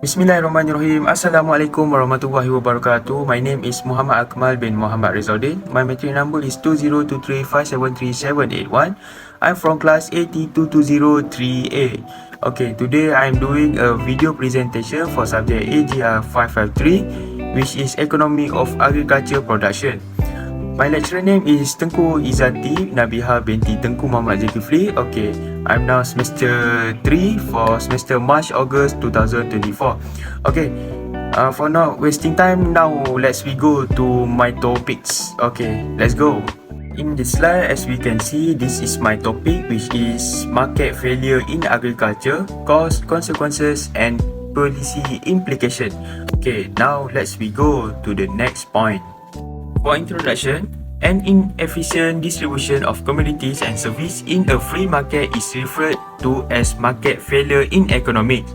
Bismillahirrahmanirrahim. Assalamualaikum warahmatullahi wabarakatuh. My name is Muhammad Akmal bin Muhammad Rizaldin. My matric number is 2023573781. I'm from class AT2203A. Okay, today I'm doing a video presentation for subject AGR553, which is Economy of Agriculture Production. My lecturer name is Tengku Izzati Nabiha binti Tengku Muhammad Zulkifli. Okay, I'm now semester 3 for semester March-August 2024. Okay, for not wasting time, now let's go to my topics. Okay, let's go. In this slide, as we can see, this is my topic, which is market failure in agriculture, cause, consequences and policy implication. Okay, now let's go to the next point. For introduction, an inefficient distribution of commodities and services in a free market is referred to as market failure in economics.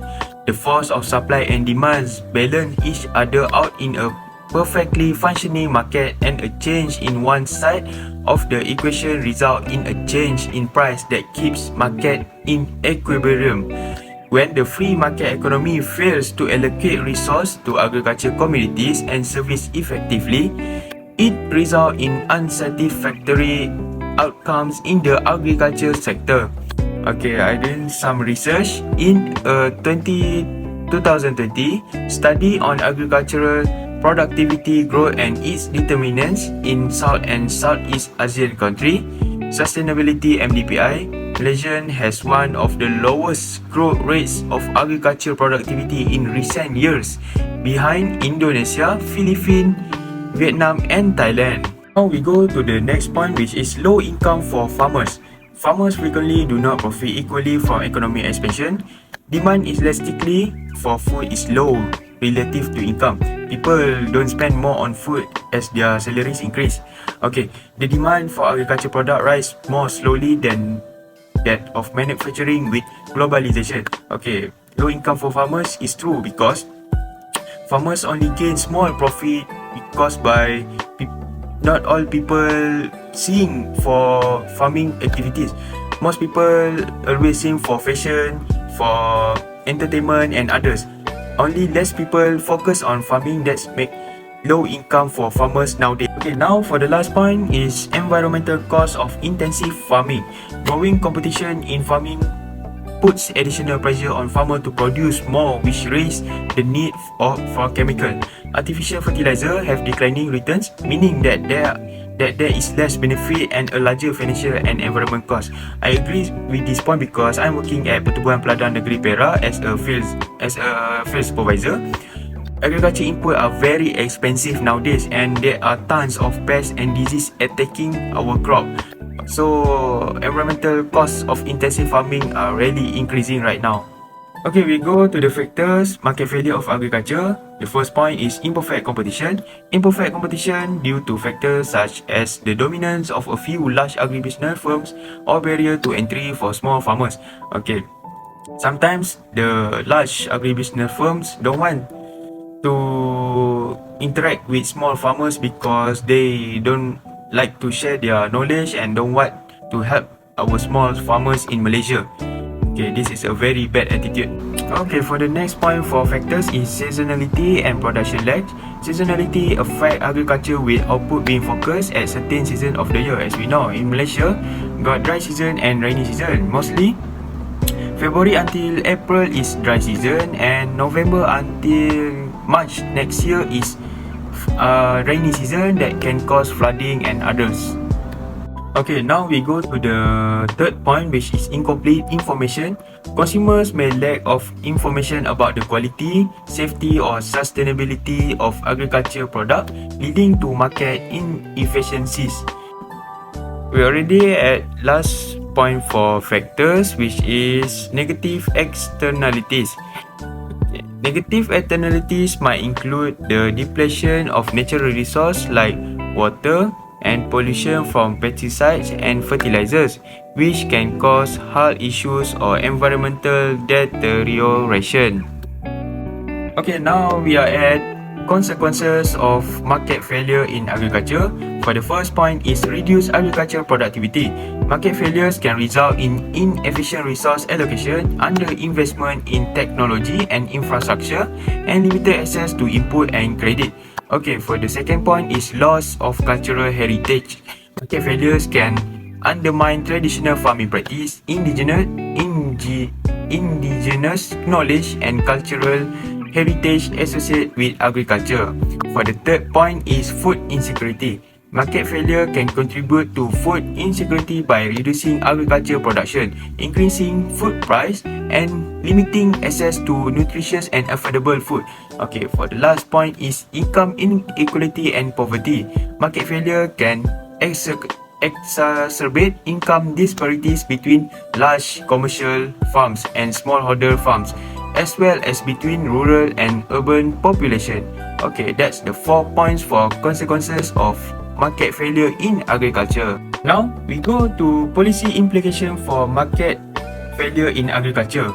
The force of supply and demands balance each other out in a perfectly functioning market, and a change in one side of the equation results in a change in price that keeps market in equilibrium. When the free market economy fails to allocate resources to agriculture commodities and services effectively, it results in unsatisfactory outcomes in the agriculture sector. Okay, I did some research in a 2020 study on agricultural productivity growth and its determinants in South and Southeast Asian country. Sustainability MDPI, Malaysia has one of the lowest growth rates of agriculture productivity in recent years, behind Indonesia, Philippines, Vietnam and Thailand. Now we go to the next point, which is low income for farmers. Farmers frequently do not profit equally from economic expansion. Demand elasticity for food is low relative to income. People don't spend more on food as their salaries increase. Okay, the demand for agriculture product rise more slowly than that of manufacturing with globalization. Okay, low income for farmers is true because farmers only gain small profit caused by not all people seeing for farming activities. Most people always seeing for fashion, for entertainment and others. Only less people focus on farming. That's make low income for farmers nowadays. Okay, now for the last point is environmental cost of intensive farming. Growing competition in farming puts additional pressure on farmers to produce more, which raise the need for chemical. Artificial fertilizer have declining returns, meaning that there is less benefit and a larger financial and environment cost. I agree with this point because I'm working at Pertubuhan Peladang Negeri Perak as a field supervisor. Agriculture input are very expensive nowadays, and there are tons of pests and disease attacking our crop. So environmental costs of intensive farming are really increasing right now. Okay, we go to the factors market failure of agriculture. The first point is imperfect competition. Imperfect competition due to factors such as the dominance of a few large agribusiness firms or barrier to entry for small farmers. Okay, sometimes the large agribusiness firms don't want to interact with small farmers because they don't like to share their knowledge and don't want to help our small farmers in Malaysia. Okay, this is a very bad attitude. Okay, for the next point for factors is seasonality and production lag. Seasonality affect agriculture with output being focused at certain season of the year. As we know, in Malaysia, got dry season and rainy season. Mostly, February until April is dry season, and November until March next year is rainy season that can cause flooding and others. Okay, now we go to the third point, which is incomplete information. Consumers may lack of information about the quality, safety or sustainability of agriculture product, leading to market inefficiencies. We already at last point for factors, which is negative externalities. Negative externalities might include the depletion of natural resources like water and pollution from pesticides and fertilizers, which can cause health issues or environmental deterioration. Okay, now we are at consequences of market failure in agriculture. For the first point is reduced agricultural productivity. Market failures can result in inefficient resource allocation, underinvestment in technology and infrastructure, and limited access to input and credit. Okay, for the second point is loss of cultural heritage. Market failures can undermine traditional farming practice, indigenous knowledge and cultural heritage associated with agriculture. For the third point is food insecurity. Market failure can contribute to food insecurity by reducing agriculture production, increasing food price, and limiting access to nutritious and affordable food. Okay, for the last point is income inequality and poverty. Market failure can exacerbate income disparities between large commercial farms and smallholder farms, as well as between rural and urban population. Okay, that's the 4 points for consequences of market failure in agriculture. Now, we go to policy implication for market failure in agriculture.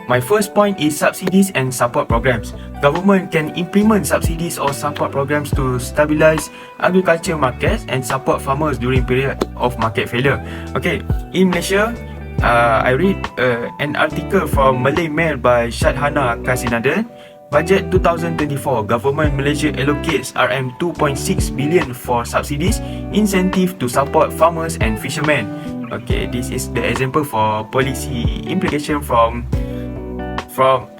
My first point is subsidies and support programs. Government can implement subsidies or support programs to stabilize agriculture markets and support farmers during period of market failure. Okay, in Malaysia, I read an article from Malay Mail by Shadhana Kasinadan. Budget 2024, Government Malaysia allocates RM2.6 billion for subsidies, incentive to support farmers and fishermen. Okay, this is the example for policy implication from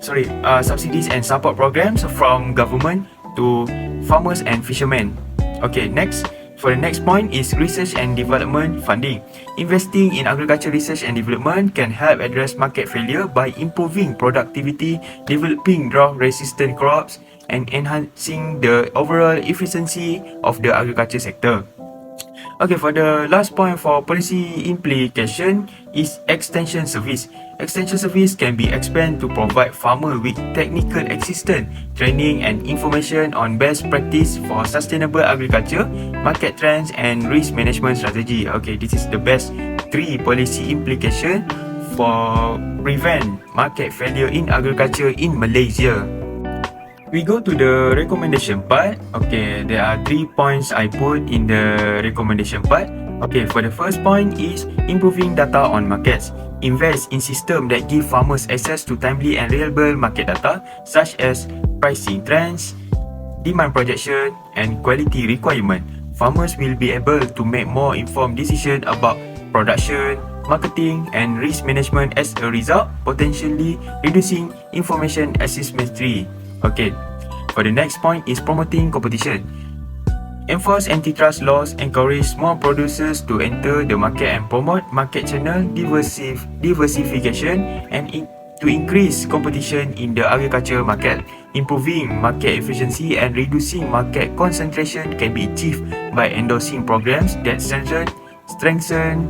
subsidies and support programs from government to farmers and fishermen. Okay, next. For the next point is research and development funding. Investing in agriculture research and development can help address market failure by improving productivity, developing drought-resistant crops, and enhancing the overall efficiency of the agriculture sector. Okay, for the last point for policy implication is extension service. Extension service can be expanded to provide farmers with technical assistance, training and information on best practice for sustainable agriculture, market trends and risk management strategy. Okay, this is the best 3 policy implication for prevent market failure in agriculture in Malaysia. We go to the recommendation part. Okay, there are 3 points I put in the recommendation part. Okay, for the first point is improving data on markets. Invest in systems that give farmers access to timely and reliable market data such as pricing trends, demand projection and quality requirement. Farmers will be able to make more informed decisions about production, marketing and risk management as a result, potentially reducing information asymmetry. Okay, for the next point is promoting competition. Enforce antitrust laws, encourage small producers to enter the market and promote market channel diversification and to increase competition in the agriculture market. Improving market efficiency and reducing market concentration can be achieved by endorsing programs that strengthen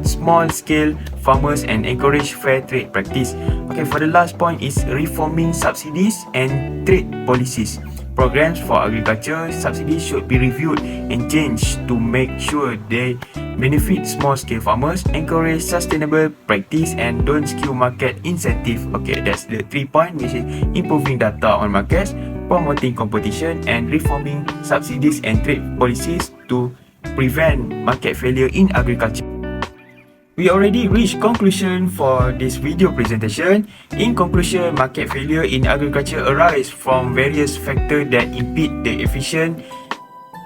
small-scale farmers and encourage fair trade practice. Okay, for the last point is reforming subsidies and trade policies. Programs for agriculture subsidies should be reviewed and changed to make sure they benefit small-scale farmers, encourage sustainable practice and don't skew market incentive. Okay, that's the 3 points, which is improving data on markets, promoting competition and reforming subsidies and trade policies to prevent market failure in agriculture. We already reached conclusion for this video presentation. In conclusion, market failure in agriculture arises from various factors that impede the efficient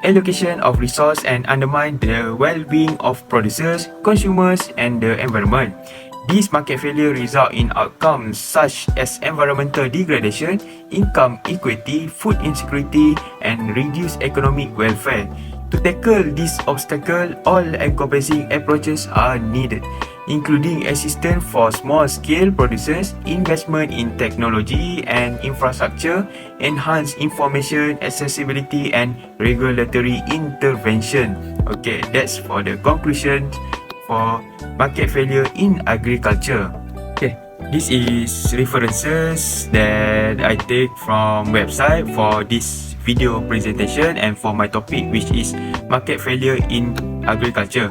allocation of resource and undermine the well-being of producers, consumers and the environment. These market failure result in outcomes such as environmental degradation, income inequality, food insecurity and reduced economic welfare. To tackle this obstacle, all-encompassing approaches are needed, including assistance for small-scale producers, investment in technology and infrastructure, enhanced information accessibility and regulatory intervention. Okay, that's for the conclusion for market failure in agriculture. Okay, this is references that I take from website for this video presentation and for my topic, which is market failure in agriculture.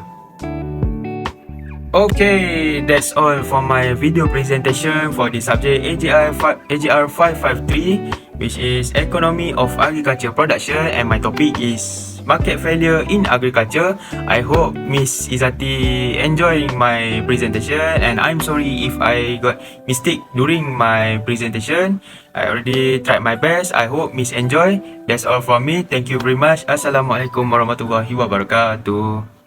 Okay, that's all for my video presentation for the subject AGR553, which is economy of agriculture production, and my topic is market failure in agriculture. I hope Miss Izati enjoying my presentation, and I'm sorry if I got mistake during my presentation. I already tried my best. I hope Miss enjoy. That's all from me. Thank you very much. Assalamualaikum warahmatullahi wabarakatuh.